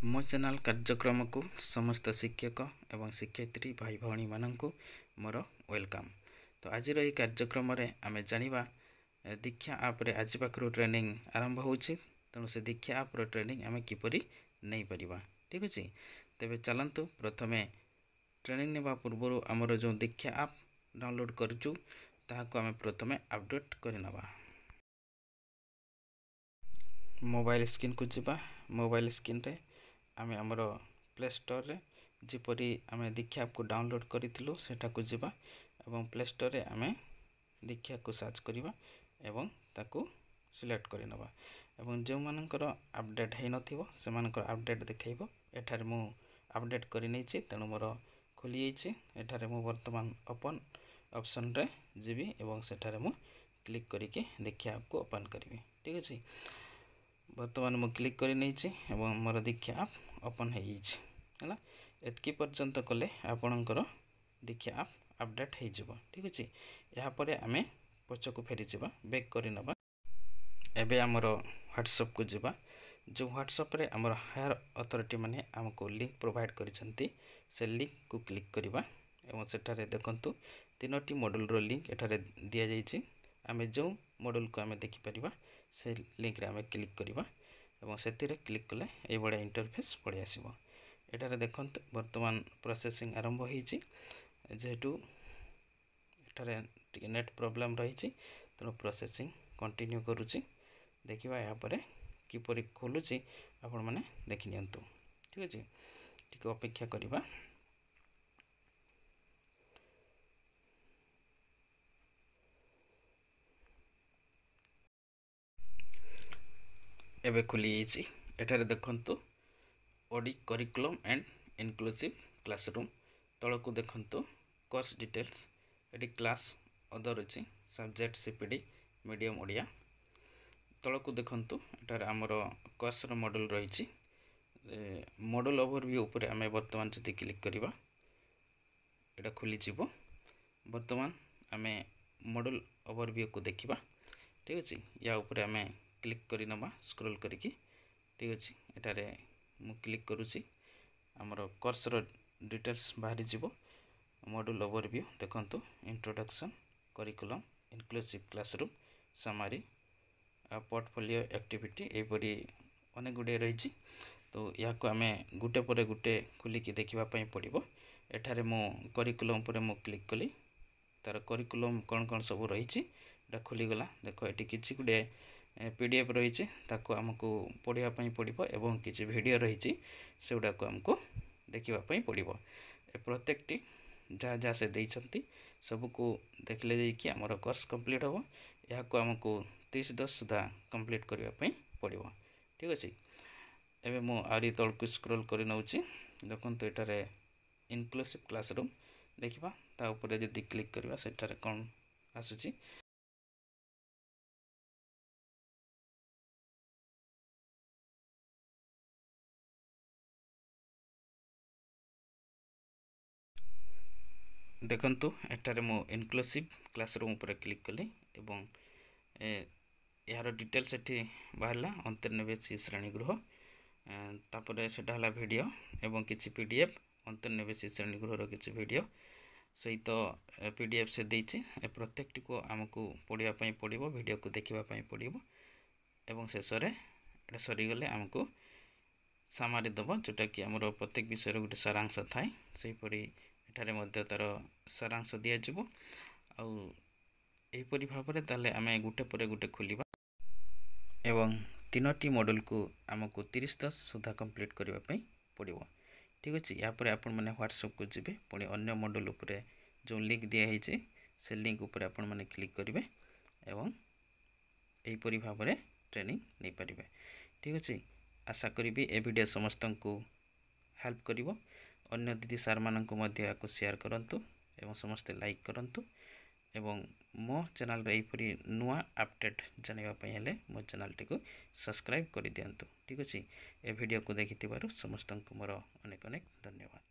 मो चैनल कार्यक्रम को समस्त शिक्षक एवं शिक्षयित्री भाई भौणी मानक मोर वेलकम। तो आज ये कार्यक्रम आम जाना दीक्षा आप आज पाखु ट्रेनिंग आरंभ हो तेणु से दीक्षा आप ट्रेनिंग आम किपरि नहीं पारिबा। ठीक अच्छे तेरे चलतु प्रथम ट्रेनिंग नेबा पूर्व आमर जो दीक्षा आप डाउनलोड करूँ ताहाको आम प्रथम अपडेट करनवा। मोबाइल स्क्रीन को जीवा। मोबाइल स्क्रीन रे आमे आमर प्ले स्टोर रे जिपरि आमे दीक्षा को डाउनलोड करिथिलु सेटा को जीवा एवं प्ले स्टोर रे आमे दीक्षा को सर्च करिबा एवं ताको सिलेक्ट करनवा एवं जो मानकर अपडेट है नथिबो से मानकर अपडेट देखाइबो। एठारे मु अपडेट करि नैछि तेणु मोर खोली जाइछि। एठारे मु वर्तमान ओपन ऑप्शन रे जीवी एवं सेठारे मु क्लिक करिके दीक्षा को ओपन करिवि। ठीक अछि वर्तमान मु क्लिक करि नैछि एवं मोर दीक्षा आप ओपन हो जाइछि। एतकी पर्यंत कले आपणकर दीक्षा आप अपडेट हो जिवो। ठीक अछि या परे आमे पछको फेरी जिबा बैक करि नबा। एबे हमर व्हाट्सएप को जिबा। जो व्हाट्सएप रे हमर हायर अथॉरिटी माने हमको लिंक प्रोवाइड करिसंती से लिंक को क्लिक करिबा एवं सेठारे देखंतु तीनोटी मॉड्यूल रो लिंक एठारे दिया जाइछि। आमे जो मॉड्यूल को आमे देखि परिबा से लिंक रे आमे क्लिक करिबा एवं सेतिरे क्लिक कले ए बडा इंटरफेस पड़े आसीबो। एटारे देखंतु वर्तमान प्रोसेसिंग आरंभ होईछि जेहेतु एटारे नेट प्रॉब्लम रहिछि तेणु प्रोसेसिंग कंटिन्यू करूछि। देखिबा या परे किपरि खोलुछि आपण माने देखि नियंतु। ठीक अछि ठीक अपेक्षा करिबा। एबे खुली जाइछि। एटारे देखंतु ओडी करिकुलम एंड इनक्लूसिव क्लासरूम तल को देखंतु कोर्स डिटेल्स एटी क्लास अदर अछि सब्जेक्ट सीपीडी मीडियम ओडिया तल को देखंतु एटारे हमर कोर्स रो मॉड्यूल रहिछि। मॉड्यूल ओवरव्यू ऊपर आमे वर्तमान जति क्लिक करिबा एटा खुली जिवो। वर्तमान आमे मॉड्यूल ओवरव्यू को देखिबा। ठीक अछि या ऊपर आमे क्लिक करि नबा स्क्रॉल करिकि। ठीक अछि एटारे मु क्लिक करूछि हमर कोर्स रो डिटेल्स बाहरी जिवो। मॉड्यूल ओवरव्यू देखंतु introduction curriculum inclusive classroom summary portfolio activity एपरी अनेक गुडे रहिछि। तो या को आमे गुटे परे गुटे खुलिकी देखिबा पई पड़िबो। एठारे मु करिकुलम परे मु क्लिक कली तार करिकुलम कोन कोन सब रहिछि एटा खुली गला। देखो एटी किछि गुडे पीडीएफ रहिछि ताको हमको पढिबा पई पड़िबो एवं किछि वीडियो रहिछि सेउडा को हमको देखिबा पई पड़िबो। ए प्रत्येकटी जा जा से दैछंती सब को देखले जाई कि हमर कोर्स कंप्लीट होबो। या को हमको 30/10 सुधा कंप्लीट करिबा पई पड़िबो। ठीक अछि एबे मु आरी तल को स्क्रॉल करि नउछि। देखंतु एटारे इनक्लूसिव क्लासरूम देखिबा ता ऊपर जदि क्लिक करिबा सेटारे कोन आसुछि। देखंतु एटारे मो इनक्लूसिव क्लासरूम ऊपर क्लिक कली एवं यार डिटेल्स एठी बाहरला 99 श्रेणी गृह तापरे सेटा हला वीडियो एवं किछि पीडीएफ 99 श्रेणी गृह रो किछि वीडियो सहित पीडीएफ से देछि। प्रत्येकटी को हमको पढिबा पई पड़िबो वीडियो को देखिबा पई पड़िबो एवं शेष रे एटा सरी गले हमको सामारी दबो जोटा कि हमर प्रत्येक विषय रो गुटे सारांश थाए सेहि परि एठारे मध्य तार सारांश दिया जिवो। आ एही परि भाबरे ताले आमे गुटे परे गुटे खोलिबा एवं तीनोटी मॉड्यूल को हमको 30/10 सुधा कंप्लीट करिबा पई पड़िबो। ठीक अछि या परे आपण माने व्हाट्सएप को जिबे पुणी अन्य मॉड्यूल ऊपर जो लिंक दिया हिचे से लिंक ऊपर आपण माने क्लिक करिवे एवं एही परि भाबरे ट्रेनिंग नै परिबे। ठीक अछि आशा करिबी ए वीडियो समस्त को हेल्प करिवो। अन्य दीदी सार मानन को मध्य याको शेयर करंतु एवं समस्त लाइक करंतु एवं मो चैनल रे एपरी नुआ अपडेट जानिबा पई हेले मो चैनल टी को सब्सक्राइब करि दियंतु। ठीक अछि ए वीडियो को देखिथिबारु समस्त को मोर अनेक अनेक धन्यवाद।